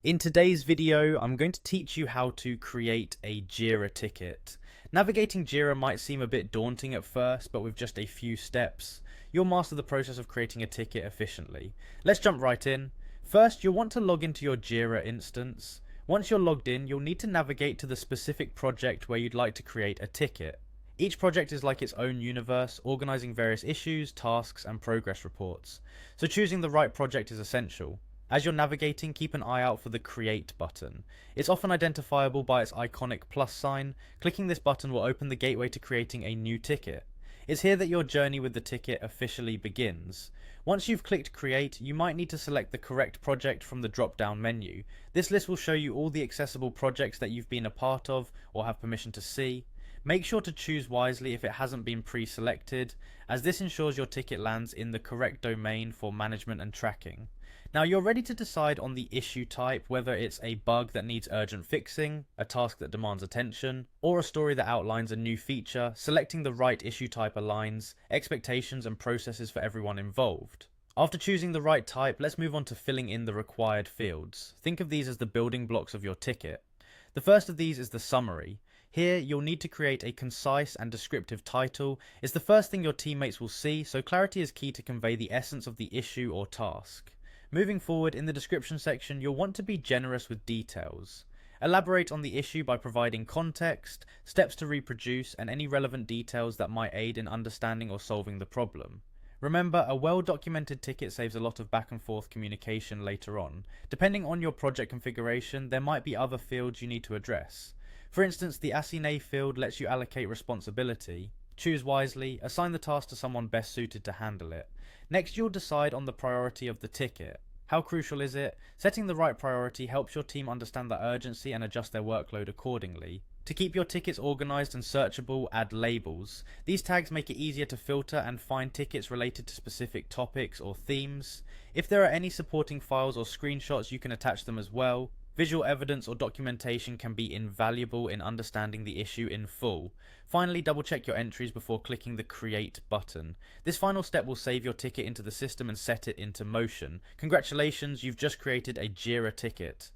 In today's video, I'm going to teach you how to create a Jira ticket. Navigating Jira might seem a bit daunting at first, but with just a few steps, you'll master the process of creating a ticket efficiently. Let's jump right in. First, you'll want to log into your Jira instance. Once you're logged in, you'll need to navigate to the specific project where you'd like to create a ticket. Each project is like its own universe, organizing various issues, tasks, and progress reports. So choosing the right project is essential. As you're navigating, keep an eye out for the Create button. It's often identifiable by its iconic plus sign. Clicking this button will open the gateway to creating a new ticket. It's here that your journey with the ticket officially begins. Once you've clicked Create, you might need to select the correct project from the drop-down menu. This list will show you all the accessible projects that you've been a part of or have permission to see. Make sure to choose wisely if it hasn't been pre-selected, as this ensures your ticket lands in the correct domain for management and tracking. Now you're ready to decide on the issue type, whether it's a bug that needs urgent fixing, a task that demands attention, or a story that outlines a new feature. Selecting the right issue type aligns expectations and processes for everyone involved. After choosing the right type, let's move on to filling in the required fields. Think of these as the building blocks of your ticket. The first of these is the summary. Here, you'll need to create a concise and descriptive title. It's the first thing your teammates will see, so clarity is key to convey the essence of the issue or task. Moving forward, in the description section, you'll want to be generous with details. Elaborate on the issue by providing context, steps to reproduce, and any relevant details that might aid in understanding or solving the problem. Remember, a well-documented ticket saves a lot of back and forth communication later on. Depending on your project configuration, there might be other fields you need to address. For instance, the Assigné field lets you allocate responsibility. Choose wisely, assign the task to someone best suited to handle it. Next, you'll decide on the priority of the ticket. How crucial is it? Setting the right priority helps your team understand the urgency and adjust their workload accordingly. To keep your tickets organized and searchable, add labels. These tags make it easier to filter and find tickets related to specific topics or themes. If there are any supporting files or screenshots, you can attach them as well. Visual evidence or documentation can be invaluable in understanding the issue in full. Finally, double check your entries before clicking the Create button. This final step will save your ticket into the system and set it into motion. Congratulations, you've just created a Jira ticket.